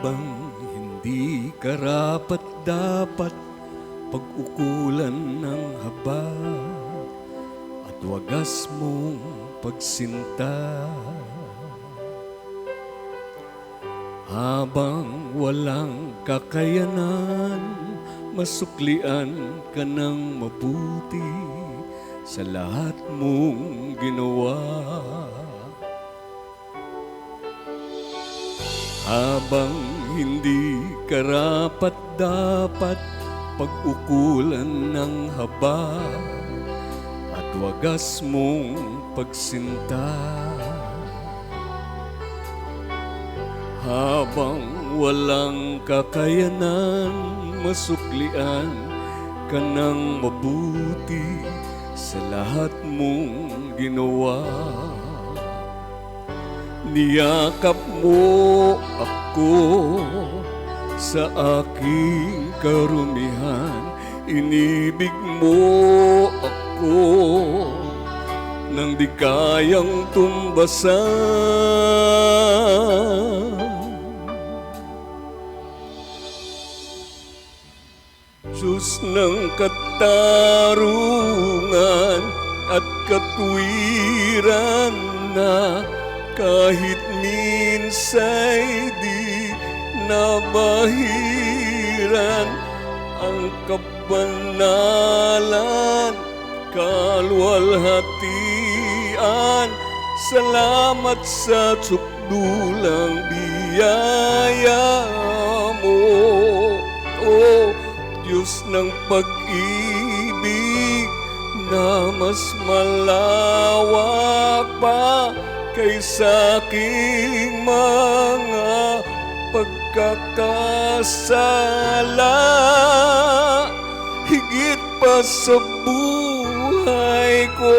bang hindi karapat-dapat pag-ukulan ng haba at wagas mong pagsinta? Habang walang kakayanan, masuklian ka ng mabuti sa lahat mong ginawa. Habang hindi karapat-dapat pag-ukulan ng haba at wagas mong pagsinta. Habang walang kakayanan, masuklian ka ng mabuti sa lahat mong ginawa. Niyakap mo ako sa aking karumihan, inibig mo ako nang di kayang tumbasan. Diyos ng katarungan at katwiran na kahit minsa'y di nabahiran, ang kabanalan, kaluwalhatian. Salamat sa tsukdulang biyaya mo, O Diyos ng pag-ibig na mas malawak pa kaysa aking mga pagkakasala. Higit pa sa buhay ko,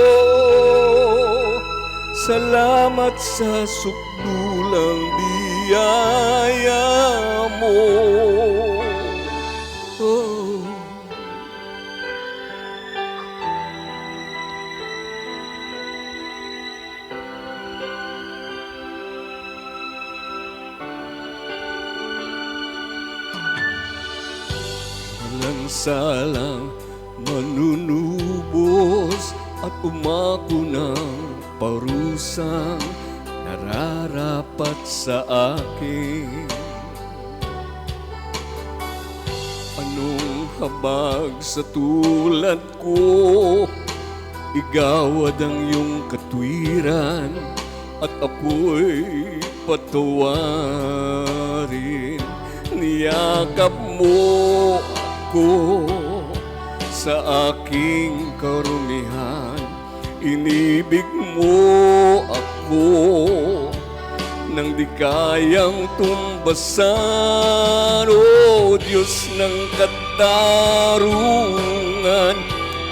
salamat sa sukdulang biyaya mo. Walang salang manunubos at umako ng parusang nararapat sa akin. Anong habag sa tulad ko, igawad ang iyong katwiran at ako'y patawarin. Niyakap mo ako sa aking karumihan, inibig mo ako nang di kayang tumbasan. O Diyos ng katarungan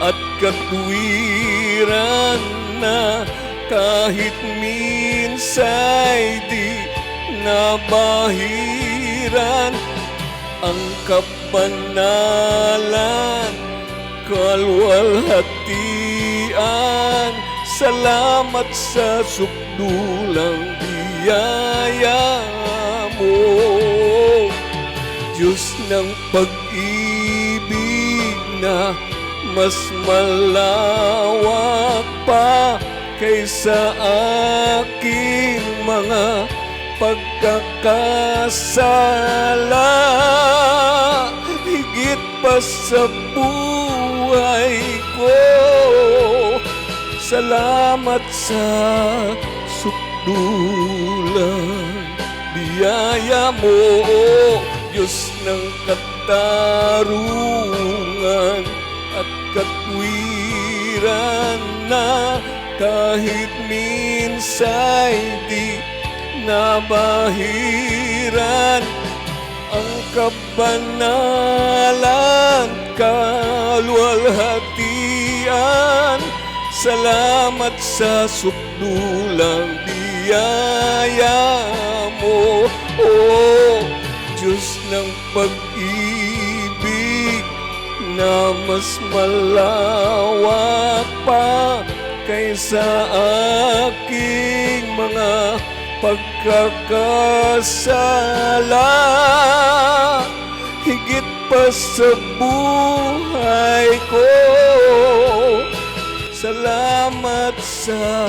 at katwiran na kahit minsa'y di nabahiran, ang kabanalan, kaluwalhatian. Salamat sa sukdulang biyaya mo, Diyos ng pag-ibig na mas malawak pa kaysa aking mga pagkakasala. Higit pa sa buhay ko, salamat sa sukdulang biyaya mo, Diyos ng katarungan at katwiran na kahit minsa'y di nabahiran, ang kabanalan, kaluwalhatian. Salamat sa sukdulang biyaya mo, O Diyos ng pag-ibig na mas malawak pa kaysa aking mga pagkakasala, higit pa sa buhay ko. Salamat sa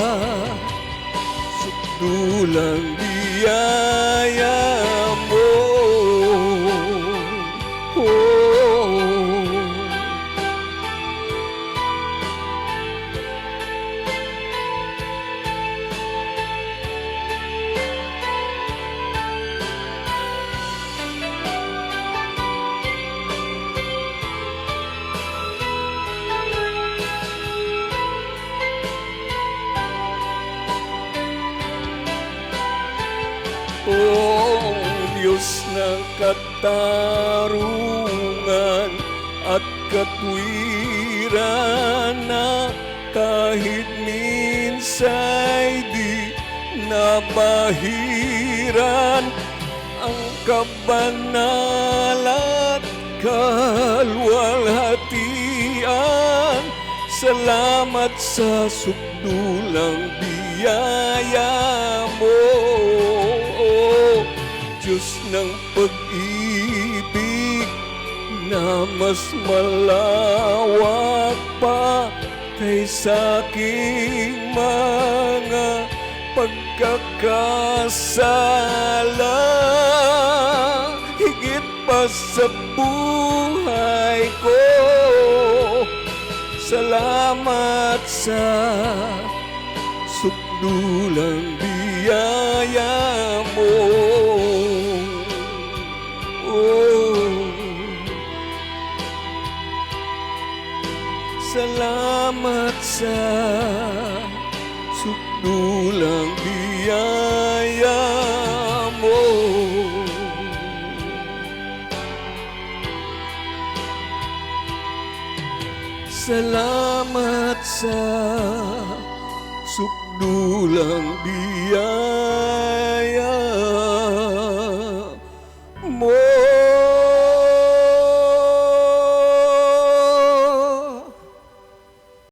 sukdulang biyaya mo. O Diyos ng katarungan at katwiran, na kahit minsa'y di nabahiran ang kabanal at kalwalhatian. Salamat sa sukdulang biyaya mo, Diyos ng pag-ibig na mas malawak pa kaysa aking mga pagkakasala, higit pa sa buhay ko. Salamat sa sukdulang biyaya mo. Salamat sa sukdulang biyaya mo. Salamat sa sukdulang biyaya